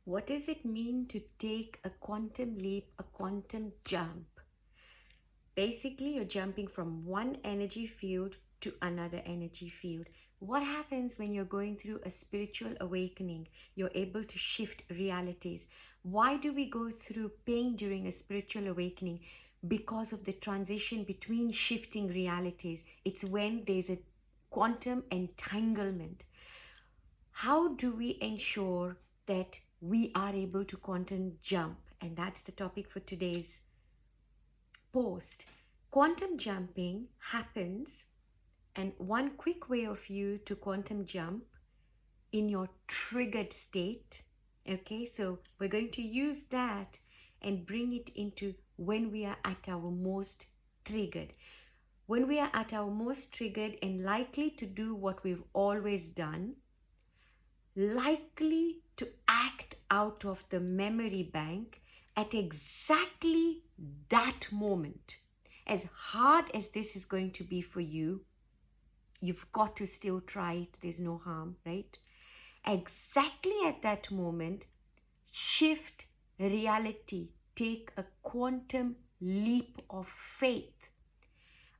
What does it mean to take a quantum leap, a quantum jump? Basically, you're jumping from one energy field to another energy field. What happens when you're going through a spiritual awakening? You're able to shift realities. Why do we go through pain during a spiritual awakening? Because of the transition between shifting realities. It's when there's a quantum entanglement. How do we ensure that we are able to quantum jump? And that's the topic for today's post. Quantum jumping happens, and one quick way of you to quantum jump in your triggered state. Okay, so we're going to use that and bring it into when we are at our most triggered. When we are at our most triggered and likely to do what we've always done, likely to act out of the memory bank at exactly that moment. As hard as this is going to be for you, you've got to still try it. There's no harm, right? Exactly at that moment, shift reality. Take a quantum leap of faith,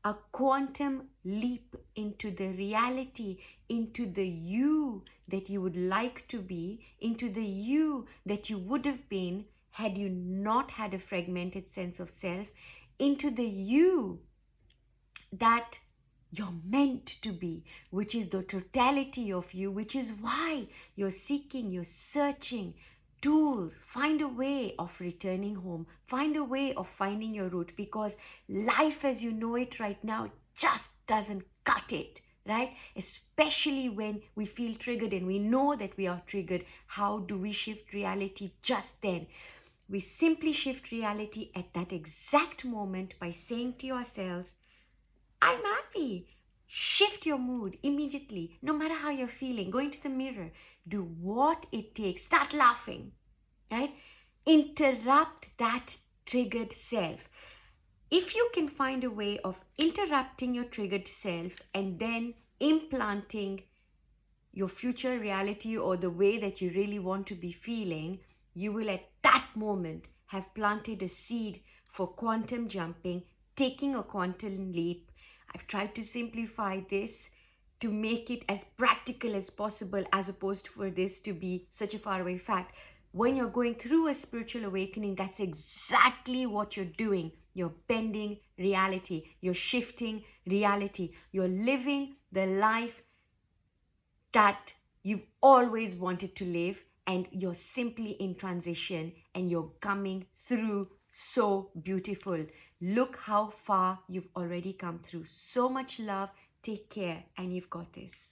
a quantum leap into the reality, into the you that you would like to be, into the you that you would have been had you not had a fragmented sense of self, into the you that you're meant to be, which is the totality of you, which is why you're seeking, you're searching tools. Find a way of returning home, find a way of finding your root, because life as you know it right now just doesn't cut it, right? Especially when we feel triggered and we know that we are triggered. How do we shift reality just then? We simply shift reality at that exact moment by saying to yourselves, I'm happy. Shift your mood immediately, no matter how you're feeling. Go into the mirror, do what it takes. Start laughing, right? Interrupt that triggered self. If you can find a way of interrupting your triggered self and then implanting your future reality or the way that you really want to be feeling, you will at that moment have planted a seed for quantum jumping, taking a quantum leap. I've tried to simplify this to make it as practical as possible, as opposed for this to be such a faraway fact. When you're going through a spiritual awakening, that's exactly what you're doing. You're bending reality, you're shifting reality, you're living the life that you've always wanted to live, and you're simply in transition and you're coming through so beautiful. Look how far you've already come through. So much love. Take care, and you've got this.